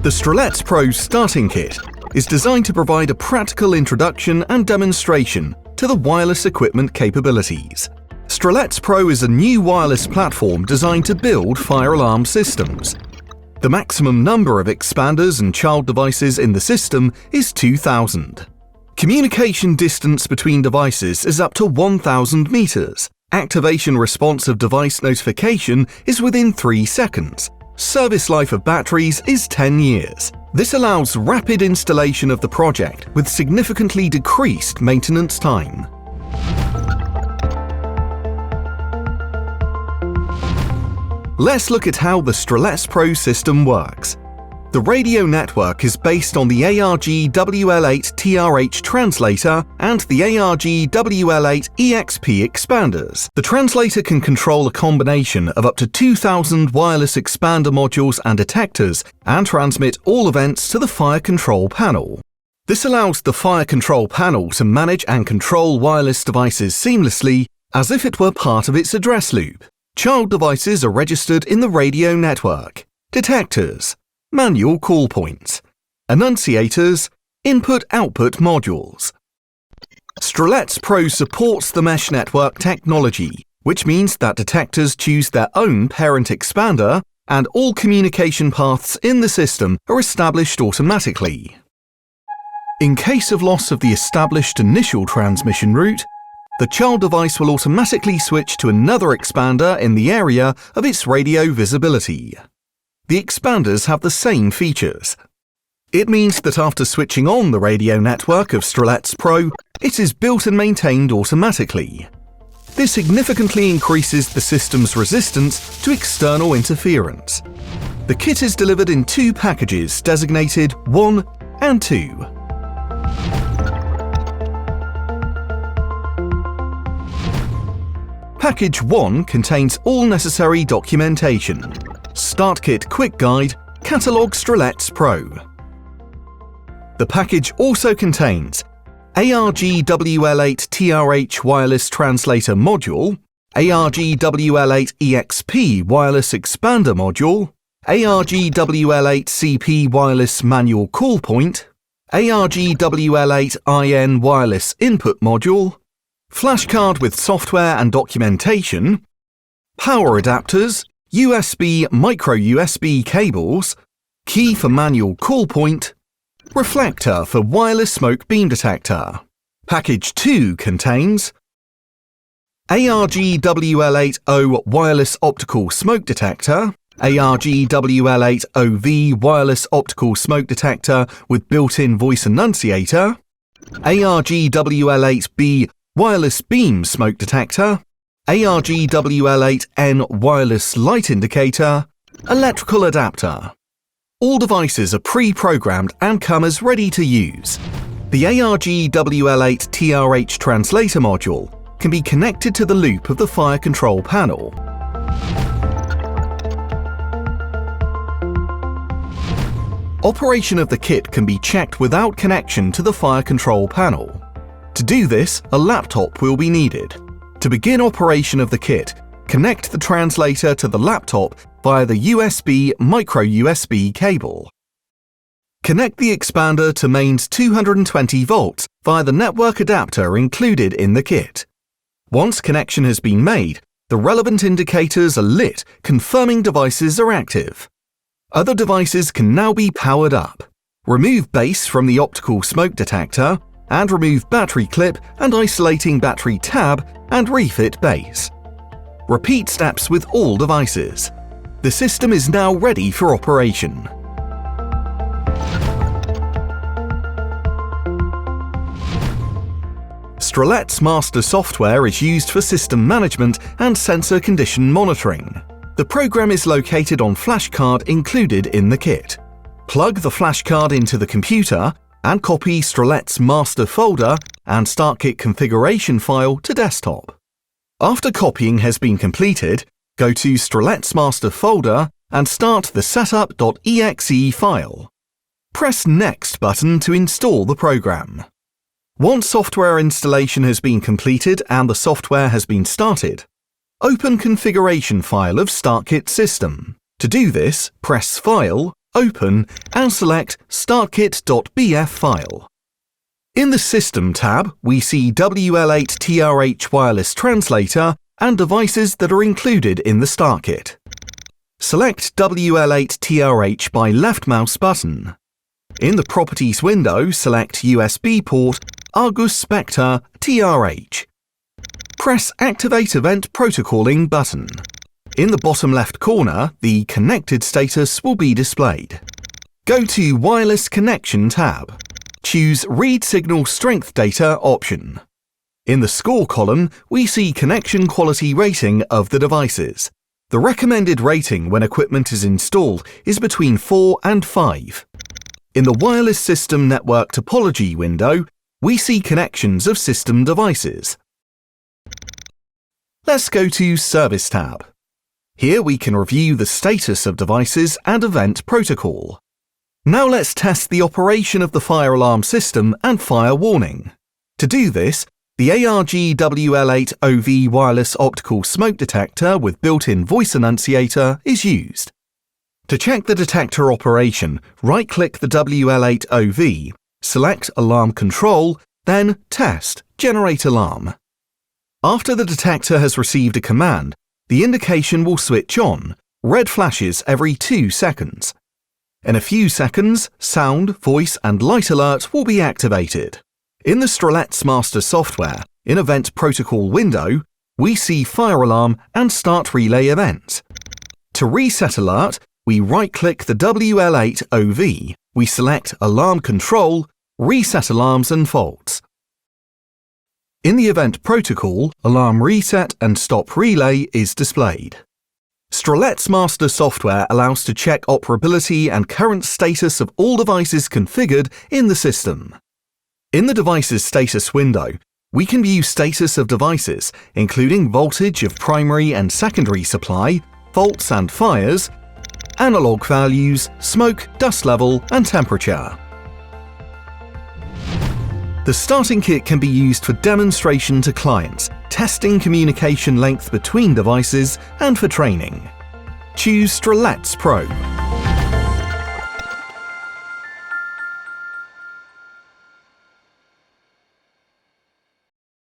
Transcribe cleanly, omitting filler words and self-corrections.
The Streletz-PRO starting kit is designed to provide a practical introduction and demonstration to the wireless equipment capabilities. Streletz-PRO is a new wireless platform designed to build fire alarm systems. The maximum number of expanders and child devices in the system is 2,000. Communication distance between devices is up to 1,000 meters. Activation response of device notification is within 3 seconds. Service life of batteries is 10 years. This allows rapid installation of the project with significantly decreased maintenance time. Let's look at how the Streletz-PRO system works. The radio network is based on the ARG-WL8-TRH translator and the ARG-WL8-EXP expanders. The translator can control a combination of up to 2,000 wireless expander modules and detectors and transmit all events to the fire control panel. This allows the fire control panel to manage and control wireless devices seamlessly as if it were part of its address loop. Child devices are registered in the radio network. Detectors, manual call points, annunciators, input-output modules. Streletz-PRO supports the mesh network technology, which means that detectors choose their own parent expander and all communication paths in the system are established automatically. In case of loss of the established initial transmission route, the child device will automatically switch to another expander in the area of its radio visibility. The expanders have the same features. It means that after switching on the radio network of Streletz-PRO, it is built and maintained automatically. This significantly increases the system's resistance to external interference. The kit is delivered in 2 packages designated 1 and 2. Package 1 contains all necessary documentation. Start Kit Quick Guide, Catalogue Streletz-PRO. The package also contains ARG-WL8-TRH Wireless Translator Module, ARG-WL8-EXP Wireless Expander Module, ARG-WL8-CP Wireless Manual Call Point, ARG-WL8-IN Wireless Input Module, flashcard with software and documentation, power adapters, USB micro-USB cables, key for manual call point, reflector for wireless smoke beam detector. Package 2 contains ARG-WL8O Wireless Optical Smoke Detector, ARG-WL8OV Wireless Optical Smoke Detector with built-in voice annunciator, ARG-WL8B Wireless Beam Smoke Detector, ARG-WL8N Wireless Light Indicator, electrical adapter. All devices are pre-programmed and come as ready to use. The ARG-WL8-TRH translator module can be connected to the loop of the fire control panel. Operation of the kit can be checked without connection to the fire control panel. To do this, a laptop will be needed. To begin operation of the kit, connect the translator to the laptop via the USB micro-USB cable. Connect the expander to mains 220 volts via the network adapter included in the kit. Once connection has been made, the relevant indicators are lit, confirming devices are active. Other devices can now be powered up. Remove base from the optical smoke detector and remove battery clip and isolating battery tab and refit base. Repeat steps with all devices. The system is now ready for operation. Streletz Master software is used for system management and sensor condition monitoring. The program is located on flashcard included in the kit. Plug the flashcard into the computer and copy Streletz Master folder and Start Kit configuration file to desktop. After copying has been completed, go to Streletz Master folder and start the setup.exe file. Press Next button to install the program. Once software installation has been completed and the software has been started, open configuration file of Start Kit system. To do this, press File, Open, and select startkit.bf file. In the System tab, we see WL8TRH wireless translator and devices that are included in the start kit. Select WL8TRH by left mouse button. In the Properties window, select USB port Argus-Spектr TRH. Press Activate Event Protocolling button. In the bottom left corner, the Connected status will be displayed. Go to Wireless Connection tab. Choose Read Signal Strength Data option. In the Score column, we see connection quality rating of the devices. The recommended rating when equipment is installed is between 4 and 5. In the Wireless System Network Topology window, we see connections of system devices. Let's go to Service tab. Here we can review the status of devices and event protocol. Now let's test the operation of the fire alarm system and fire warning. To do this, the ARG-WL8OV wireless optical smoke detector with built-in voice annunciator is used. To check the detector operation, right-click the WL8OV, select Alarm Control, then Test, Generate Alarm. After the detector has received a command, the indication will switch on, red flashes every 2 seconds. In a few seconds, sound, voice and light alert will be activated. In the Streletz Master software, in Event Protocol window, we see Fire Alarm and Start Relay events. To reset alert, we right-click the WL8OV, we select Alarm Control, Reset Alarms and Faults. In the Event Protocol, Alarm Reset and Stop Relay is displayed. Streletz Master software allows to check operability and current status of all devices configured in the system. In the Devices Status window, we can view status of devices, including voltage of primary and secondary supply, faults and fires, analog values, smoke, dust level, and temperature. The starting kit can be used for demonstration to clients, testing communication length between devices, and for training. Choose Streletz-PRO.